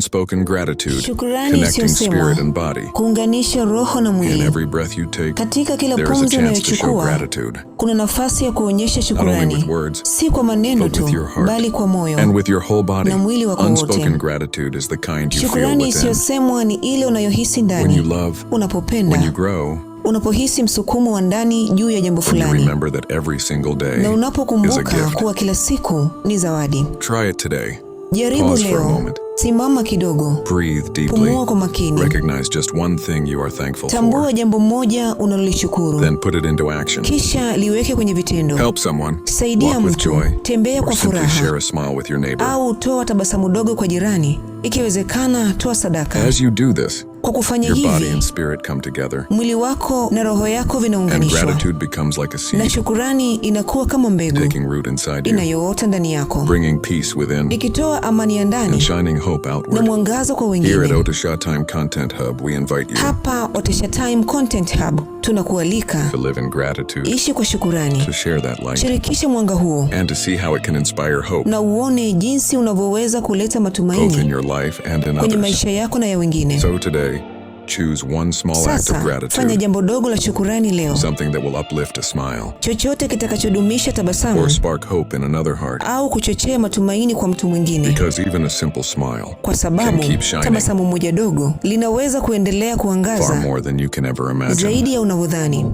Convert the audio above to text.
Unspoken gratitude, Shukrani connecting spirit and body. kuunganisha roho na In mwili. every breath you take, Katika kila there is a pumzi chance to show unayochukua, gratitude. kuna nafasi ya kuonyesha Not only shukrani, with words, si kwa maneno but with tu, your heart bali kwa moyo and with your whole body. na mwili wako Unspoken wote. gratitude is the kind you feel Shukrani within. isiyosemwa ni ile unayohisi When you ndani, love, unapopenda, when you grow, unapohisi msukumo wa ndani juu ya jambo when you fulani, remember that every single day na is a unapokumbuka gift. kuwa kila siku ni zawadi. Try it today. Jaribu Pause for a leo, moment. simama kidogo, Breathe deeply. pumua kwa makini, Recognize just one thing you are thankful tambua for. jambo moja unalolishukuru, Then put it into action. kisha liweke kwenye vitendo. Help someone. Saidia Walk with mtu, joy. tembea Or kwa simply furaha, share a smile with your neighbor. au toa tabasamu dogo kwa jirani. Ikiwezekana, toa sadaka. As you do this, Kwa kufanya your body and hivi, spirit come together, mwili wako na roho yako and vinaunganishwa, gratitude becomes like a na seed shukurani inakuwa kama mbegu taking root inside you, inayoota ndani yako, bringing peace within ikitoa amani ya and ndani shining hope na outward. mwangaza kwa Here at wengine. Otesha Time Content Hub, we invite you Hapa Otesha Time Content Hub tunakualika to live in gratitude, ishi kwa shukurani, to share that light, shirikisha mwanga huo and to see how it can inspire hope, na uone jinsi unavyoweza kuleta both in matumaini your life and in kwenye others. maisha yako na ya wengine. So today, choose one small act of Sasa fanya gratitude, jambo dogo la shukurani leo, something that will uplift a smile chochote kitakachodumisha or tabasamu spark hope in another heart. au kuchochea matumaini kwa mtu mwingine, Because even a simple smile kwa can sababu keep shining tabasamu moja dogo linaweza kuendelea far kuangaza more than you can ever imagine. zaidi ya unavyodhani.